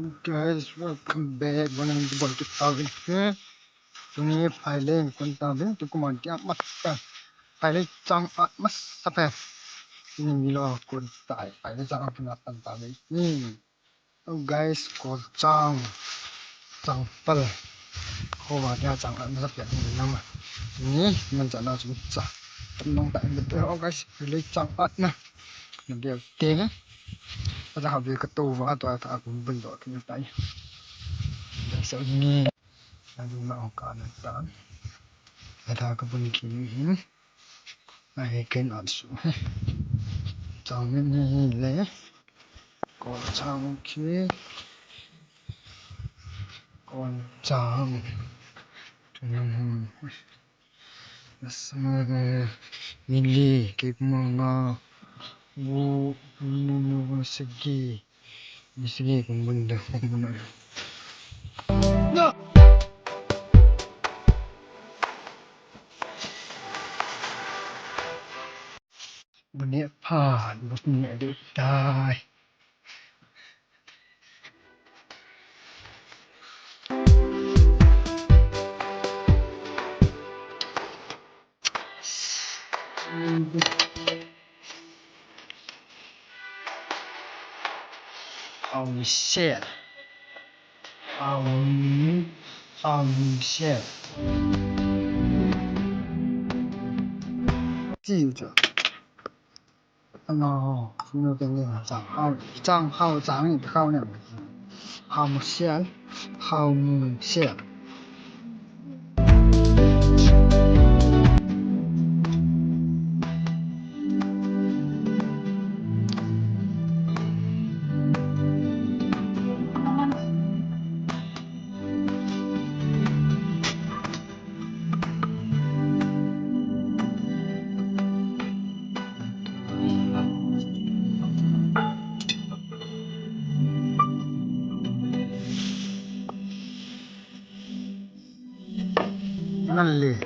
Guys, welcome back. Wanang buwan kita ini. Ini file kontabel tu kemudian mata. File cang mas sampai. Ini milo kontai. File cang kena tantabel. Oh guys, ko cang pel. Ko dia cang mas sampai ini nama. Ini menjana susah. Tenang tak betul. Oh guys, file cang nah. Dia tengah. Pada habis ketua atau aku bentuk kena tay. Dasar ni ada nak kanan tan. Ada kebun kini. Ai ken atsu. Tang ni le. Ko chang ki. Ko chang. Tunang. Asma mili ke mga bu segi kung benda benar. No. Bunyi pan, bunyi ada dai. Oh shit. Oh shit. 记着。那个账号长一号两个字。好线。นั่นเลย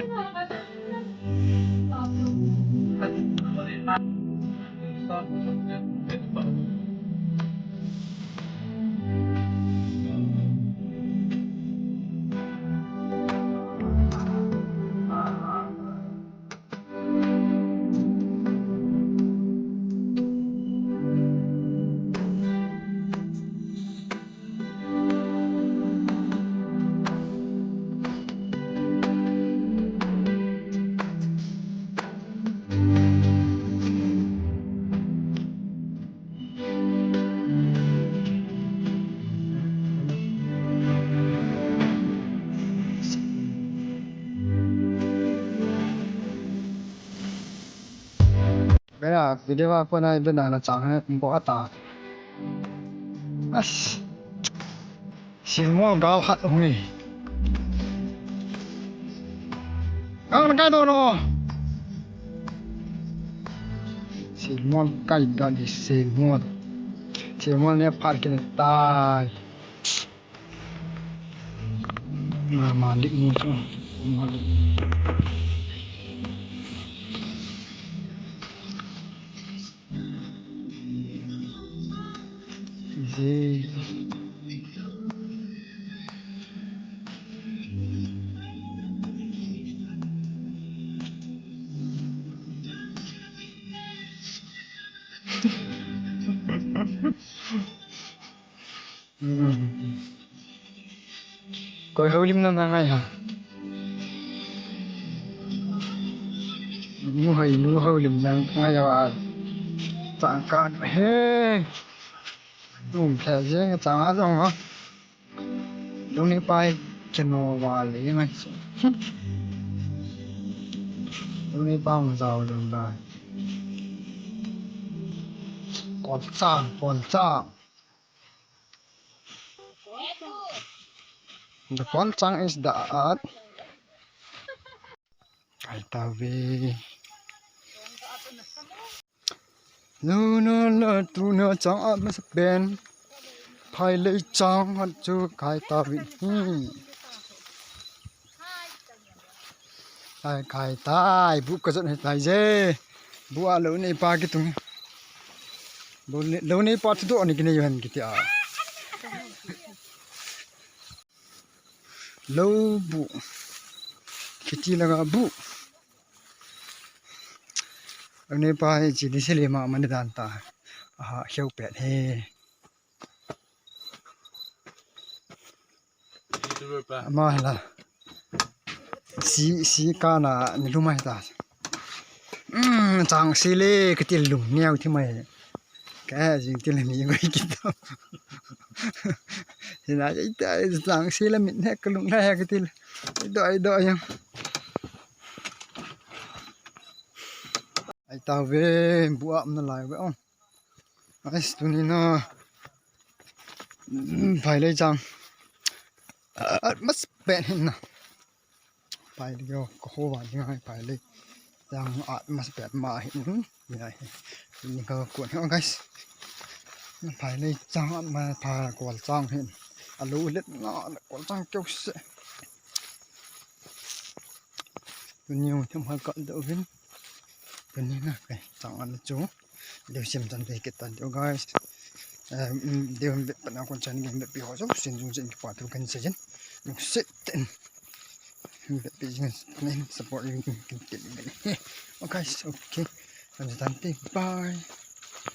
Kaya video apa na benar na chang hai bo ata. As. Xin mo gao hat hoi. Ang ka do no. Xin mo kai da di xin mo. Xin mo ne parking tai. Mandi ni tu. Easy. Coi hữu lim năm nay hả? Mua hữu lim năm ngay là tặng cạn he. Đúng thế chứ tặng hết rồi hả? Lúc này bay chân nó vào lấy này. Lúc này bao mà giàu đường bài. Còn chạm. The Kwanzaa is that Kaita we no tu no chang at mas ben phai lei chang hat chu Kaita we ai Kaita bu ka jat hai je bu a lo nei pa ki tung bu lo nei pa tu do ni ki nei han ki ta lâu bụ khi chi là bụ ở đây bài chỉ đi xe mà mình đàn ta hiệu bẹt he mà là xí ca là mình luôn mày ta chẳng xí lê cái tiền lủng neo thì mày cái gì tiền là mình người kia thì là cái chẳng xí là mình hết cái lủng này cái tiền đợi nhá ai tao về bữa nó lại vậy không ai tụi nó phải lấy chăng mất bẹn hình nào phải đi vô có hồ vào như phải lấy chăng mất bẹn mà hình như này những cái cuộn không guys phải lấy chăng mà phải cuộn chăng hình lú lết nó cuộn chăng kêu sẽ nhiều thêm hơi cận đỡ vinh bên này nè cái chăng ăn chú đều xem chân về cái tận cho guys đều biết bạn nào còn chân game bị họ giúp xin dùng chân quả thực cần xây dựng được set tên business nên support những cái này okay okay and bye